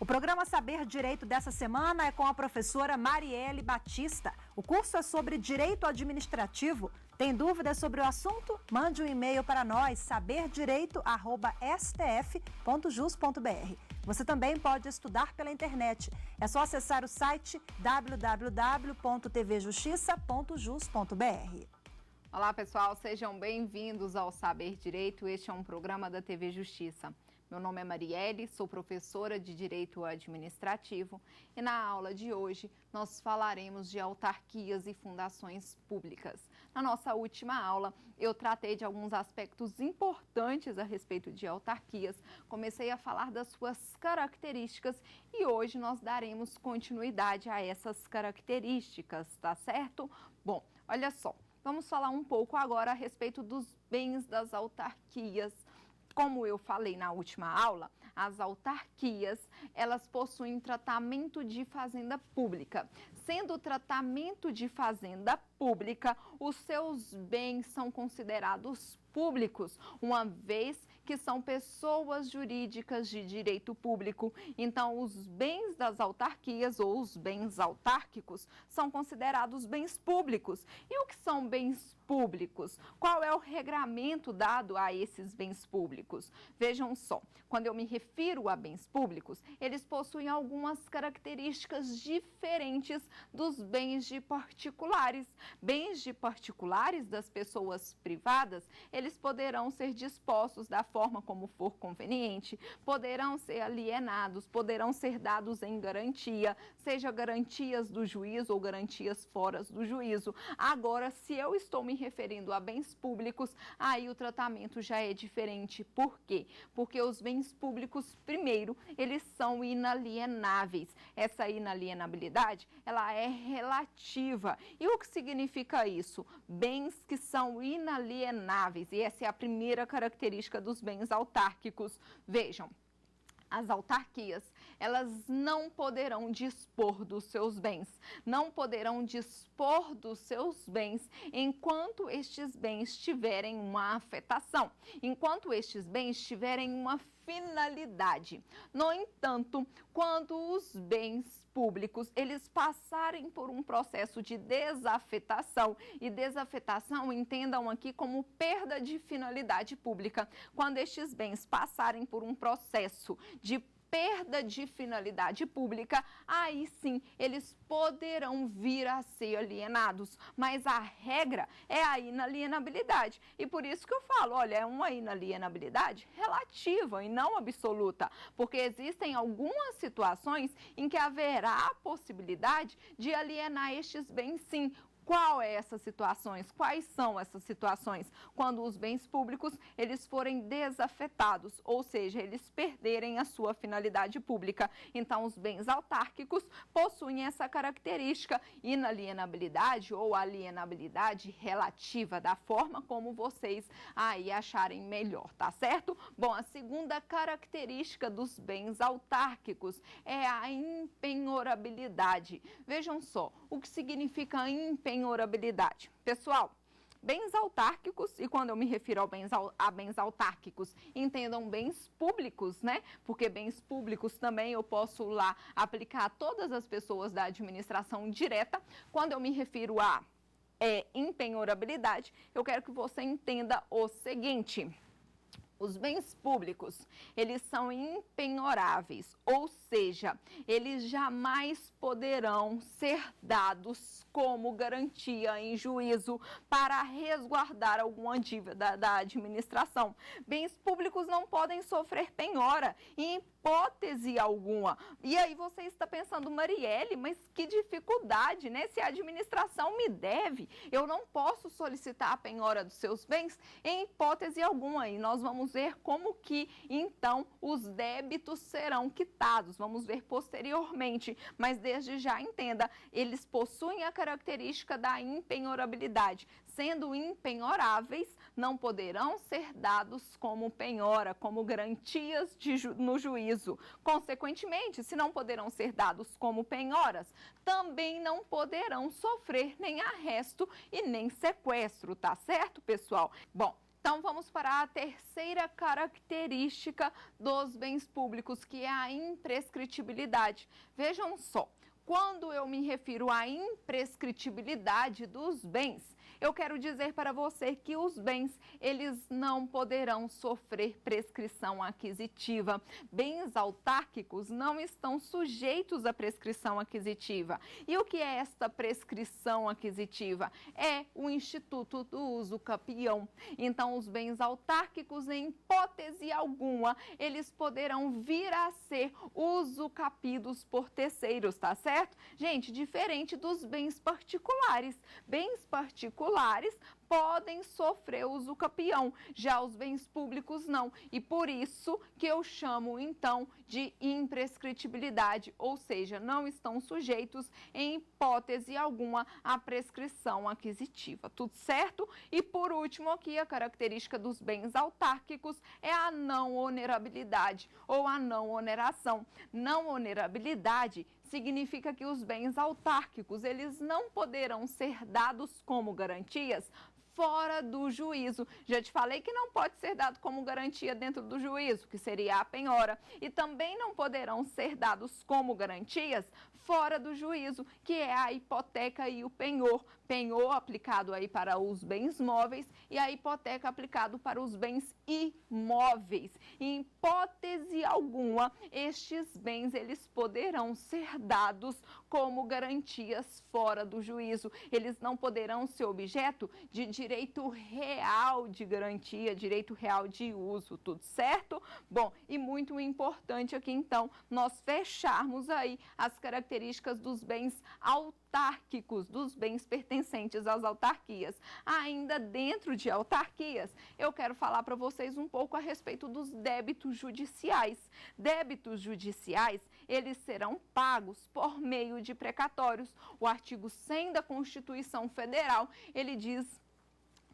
programa Saber Direito dessa semana é com a professora Marielle Batista. O curso é sobre Direito Administrativo. Tem dúvidas sobre o assunto? Mande um e-mail para nós, saberdireito@stf.jus.br. Você também pode estudar pela internet. É só acessar o site www.tvjustiça.jus.br. Olá, pessoal, sejam bem-vindos ao Saber Direito. Este é um programa da TV Justiça. Meu nome é Marielle, sou professora de Direito Administrativo e na aula de hoje nós falaremos de autarquias e fundações públicas. Na nossa última aula, eu tratei de alguns aspectos importantes a respeito de autarquias, comecei a falar das suas características e hoje nós daremos continuidade a essas características, tá certo? Bom, olha só, vamos falar um pouco agora a respeito dos bens das autarquias. Como eu falei na última aula, as autarquias, elas possuem tratamento de fazenda pública. Sendo o tratamento de fazenda pública, os seus bens são considerados públicos, uma vez que são pessoas jurídicas de direito público. Então, os bens das autarquias ou os bens autárquicos são considerados bens públicos. E o que são bens públicos? Qual é o regramento dado a esses bens públicos? Vejam só, quando eu me refiro a bens públicos, eles possuem algumas características diferentes dos bens de particulares. Bens de particulares das pessoas privadas, eles poderão ser dispostos da forma como for conveniente, poderão ser alienados, poderão ser dados em garantia, seja garantias do juízo ou garantias fora do juízo. Agora, se eu estou me referindo a bens públicos, aí o tratamento já é diferente. Por quê? Porque os bens públicos, primeiro, eles são inalienáveis. Essa inalienabilidade, ela é relativa. E o que significa isso? Bens que são inalienáveis. E essa é a primeira característica dos bens autárquicos. Vejam, as autarquias, elas não poderão dispor dos seus bens, não poderão dispor dos seus bens enquanto estes bens tiverem uma afetação, enquanto estes bens tiverem uma finalidade. No entanto, quando os bens públicos, eles passarem por um processo de desafetação, e desafetação entendam aqui como perda de finalidade pública, quando estes bens passarem por um processo de perda de finalidade pública, aí sim eles poderão vir a ser alienados, mas a regra é a inalienabilidade e por isso que eu falo, olha, é uma inalienabilidade relativa e não absoluta, porque existem algumas situações em que haverá a possibilidade de alienar estes bens sim. Qual é essas situações? Quais são essas situações? Quando os bens públicos, eles forem desafetados, ou seja, eles perderem a sua finalidade pública. Então, os bens autárquicos possuem essa característica, inalienabilidade ou alienabilidade relativa, da forma como vocês aí acharem melhor, tá certo? Bom, a segunda característica dos bens autárquicos é a impenhorabilidade. Vejam só, o que significa impenhorabilidade? Pessoal, bens autárquicos, e quando eu me refiro a bens autárquicos, entendam bens públicos, né? Porque bens públicos também eu posso lá aplicar a todas as pessoas da administração direta. Quando eu me refiro a impenhorabilidade, eu quero que você entenda o seguinte: os bens públicos, eles são impenhoráveis, ou seja, eles jamais poderão ser dados como garantia em juízo para resguardar alguma dívida da administração. Bens públicos não podem sofrer penhora em hipótese alguma. E aí você está pensando, Marielle, mas que dificuldade, né? Se a administração me deve, eu não posso solicitar a penhora dos seus bens em hipótese alguma. E nós vamos ver como que, então, os débitos serão quitados. Vamos ver posteriormente, mas desde já entenda, eles possuem a característica da impenhorabilidade. Sendo impenhoráveis, não poderão ser dados como penhora, como garantias no juízo. Consequentemente, se não poderão ser dados como penhoras, também não poderão sofrer nem arresto e nem sequestro, tá certo, pessoal? Bom, Então, vamos para a terceira característica dos bens públicos, que é a imprescritibilidade. Vejam só, quando eu me refiro à imprescritibilidade dos bens, eu quero dizer para você que os bens, eles não poderão sofrer prescrição aquisitiva. Bens autárquicos não estão sujeitos à prescrição aquisitiva. E o que é esta prescrição aquisitiva? É o Instituto do Uso Capião. Então, os bens autárquicos, em hipótese alguma, eles poderão vir a ser usucapidos por terceiros, tá certo? Gente, diferente dos bens particulares. Bens particulares podem sofrer usucapião, já os bens públicos não. E por isso que eu chamo, então, de imprescritibilidade, ou seja, não estão sujeitos, em hipótese alguma, à prescrição aquisitiva. Tudo certo? E por último aqui, a característica dos bens autárquicos é a não onerabilidade ou a não oneração. Não onerabilidade significa que os bens autárquicos, eles não poderão ser dados como garantias fora do juízo. Já te falei que não pode ser dado como garantia dentro do juízo, que seria a penhora. E também não poderão ser dados como garantias fora do juízo, que é a hipoteca e o penhor. Penhor aplicado aí para os bens móveis e a hipoteca aplicado para os bens imóveis. Em hipótese alguma, estes bens, eles poderão ser dados como garantias fora do juízo. Eles não poderão ser objeto de direito real de garantia, direito real de uso, tudo certo? Bom, e muito importante aqui, então, nós fecharmos aí as características dos bens autárquicos, dos bens pertencentes às autarquias. Ainda dentro de autarquias, eu quero falar para vocês um pouco a respeito dos débitos judiciais. Débitos judiciais, eles serão pagos por meio de precatórios. O artigo 100 da Constituição Federal, ele diz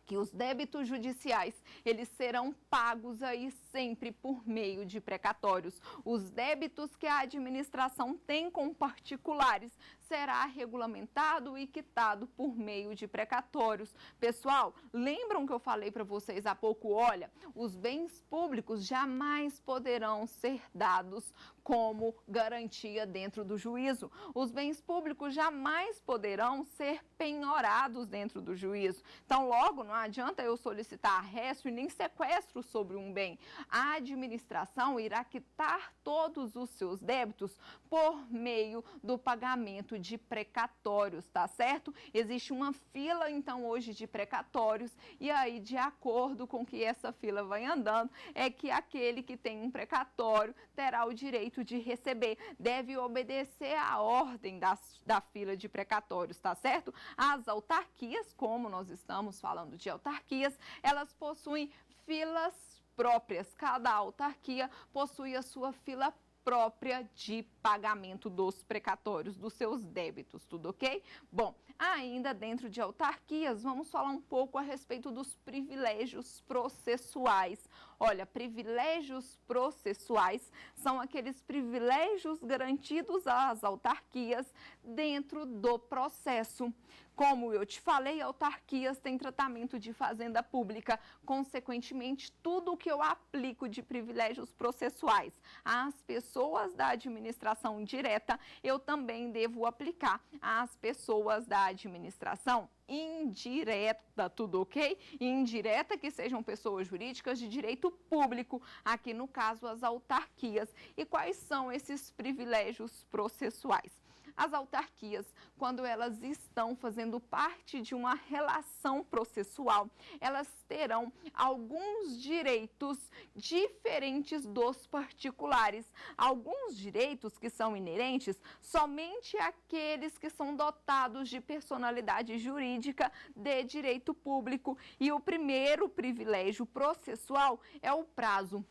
que os débitos judiciais, eles serão pagos aí sempre por meio de precatórios. Os débitos que a administração tem com particulares será regulamentado e quitado por meio de precatórios. Pessoal, lembram que eu falei para vocês há pouco? Olha, os bens públicos jamais poderão ser dados como garantia dentro do juízo. Os bens públicos jamais poderão ser penhorados dentro do juízo. Então, logo, não adianta eu solicitar arresto e nem sequestro sobre um bem. A administração irá quitar todos os seus débitos por meio do pagamento de precatórios, tá certo? Existe uma fila, então, hoje de precatórios e aí, de acordo com que essa fila vai andando, é que aquele que tem um precatório terá o direito de receber, deve obedecer à ordem da fila de precatórios, tá certo? As autarquias, como nós estamos falando de autarquias, elas possuem filas próprias. Cada autarquia possui a sua fila própria de pagamento dos precatórios, dos seus débitos, tudo ok? Bom, ainda dentro de autarquias, vamos falar um pouco a respeito dos privilégios processuais. Olha, privilégios processuais são aqueles privilégios garantidos às autarquias dentro do processo. Como eu te falei, autarquias têm tratamento de fazenda pública. Consequentemente, tudo o que eu aplico de privilégios processuais às pessoas da administração direta, eu também devo aplicar às pessoas da administração indireta, tudo ok? Indireta, que sejam pessoas jurídicas de direito público, aqui no caso as autarquias. E quais são esses privilégios processuais? As autarquias, quando elas estão fazendo parte de uma relação processual, elas terão alguns direitos diferentes dos particulares. Alguns direitos que são inerentes somente àqueles que são dotados de personalidade jurídica de direito público. E o primeiro privilégio processual é o prazo.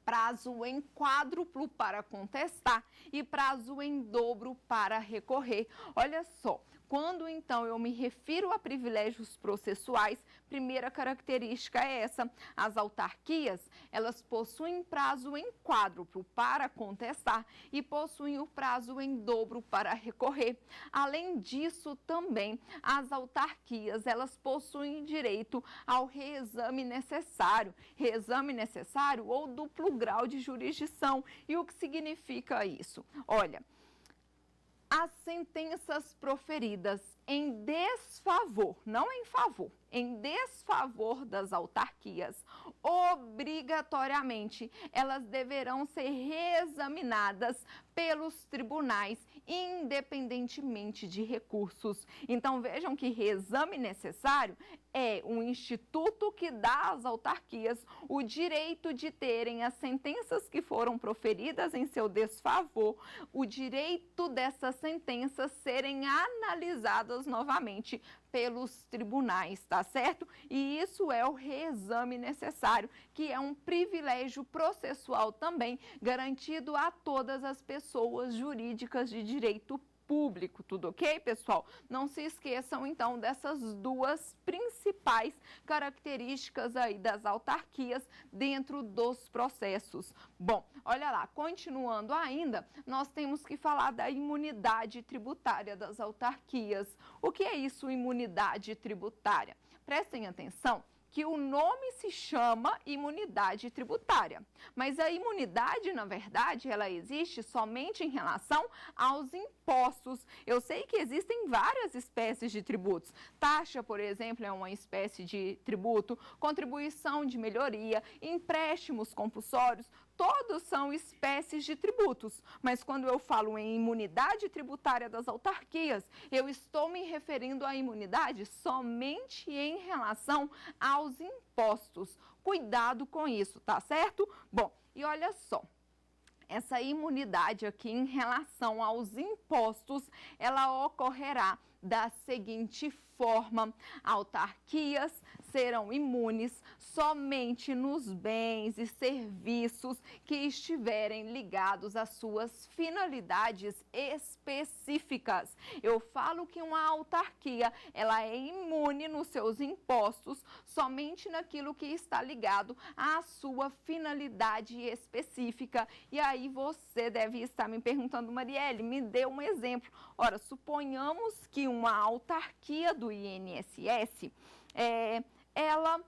Prazo em quádruplo para contestar e prazo em dobro para recorrer. Olha só, Quando então eu me refiro a privilégios processuais, primeira característica é essa: as autarquias, elas possuem prazo em quádruplo para contestar e possuem o prazo em dobro para recorrer. Além disso, também as autarquias, elas possuem direito ao reexame necessário ou duplo grau de jurisdição. E o que significa isso? Olha, as sentenças proferidas em desfavor, não em favor, em desfavor das autarquias, obrigatoriamente, elas deverão ser reexaminadas pelos tribunais, independentemente de recursos. Então, vejam que reexame necessário é um instituto que dá às autarquias o direito de terem as sentenças que foram proferidas em seu desfavor, o direito dessas sentenças serem analisadas novamente pelos tribunais, tá certo? E isso é o reexame necessário, que é um privilégio processual também garantido a todas as pessoas jurídicas de direito público, tudo ok, pessoal? Não se esqueçam, então, dessas duas principais características aí das autarquias dentro dos processos. Bom, olha lá, continuando ainda, nós temos que falar da imunidade tributária das autarquias. O que é isso, imunidade tributária? Prestem atenção que o nome se chama imunidade tributária, mas a imunidade, na verdade, ela existe somente em relação aos impostos. Eu sei que existem várias espécies de tributos. Taxa, por exemplo, é uma espécie de tributo, contribuição de melhoria, empréstimos compulsórios, todos são espécies de tributos, mas quando eu falo em imunidade tributária das autarquias, eu estou me referindo à imunidade somente em relação aos impostos. Cuidado com isso, tá certo? Bom, e olha só, essa imunidade aqui em relação aos impostos, ela ocorrerá da seguinte forma: autarquias serão imunes somente nos bens e serviços que estiverem ligados às suas finalidades específicas. Eu falo que uma autarquia, ela é imune nos seus impostos somente naquilo que está ligado à sua finalidade específica. E aí você deve estar me perguntando: Marielle, me dê um exemplo. Ora, suponhamos que uma autarquia do INSS, ela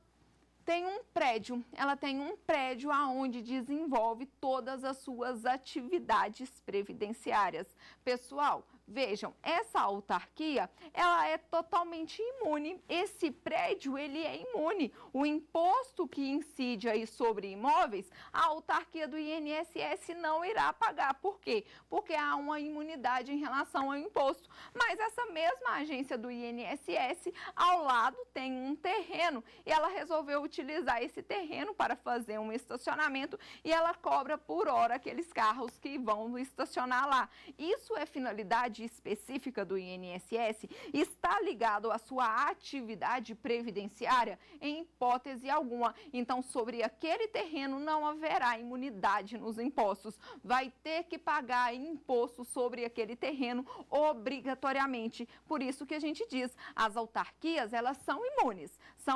tem um prédio aonde desenvolve todas as suas atividades previdenciárias. Pessoal, vejam, essa autarquia, ela é totalmente imune. Esse prédio, ele é imune. O imposto que incide aí sobre imóveis, a autarquia do INSS não irá pagar. Por quê? Porque há uma imunidade em relação ao imposto. Mas essa mesma agência do INSS, ao lado tem um terreno e ela resolveu utilizar esse terreno para fazer um estacionamento e ela cobra por hora aqueles carros que vão estacionar lá. Isso é finalidade específica do INSS? Está ligado à sua atividade previdenciária? Em hipótese alguma. Então, sobre aquele terreno não haverá imunidade nos impostos. Vai ter que pagar imposto sobre aquele terreno obrigatoriamente. Por isso que a gente diz, as autarquias, elas são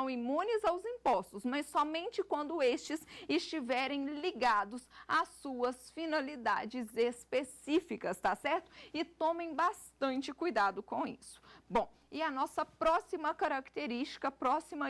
imunes aos impostos, mas somente quando estes estiverem ligados às suas finalidades específicas, tá certo? E tomem bastante cuidado com isso. Bom, e a nossa próxima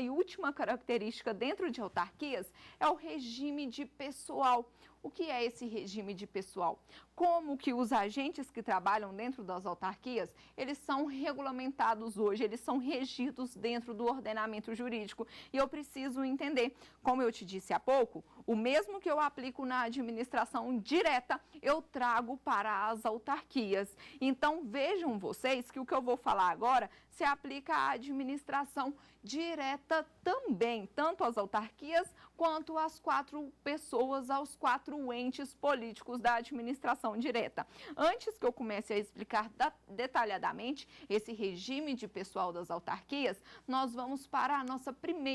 e última característica dentro de autarquias é o regime de pessoal. O que é esse regime de pessoal? Como que os agentes que trabalham dentro das autarquias, eles são regulamentados hoje, eles são regidos dentro do ordenamento jurídico. E eu preciso entender, como eu te disse há pouco, o mesmo que eu aplico na administração direta, eu trago para as autarquias. Então, vejam vocês que o que eu vou falar agora se aplica à administração direta também, tanto às autarquias quanto às 4 pessoas, aos 4 entes políticos da administração direta. Antes que eu comece a explicar detalhadamente esse regime de pessoal das autarquias, nós vamos para a nossa primeira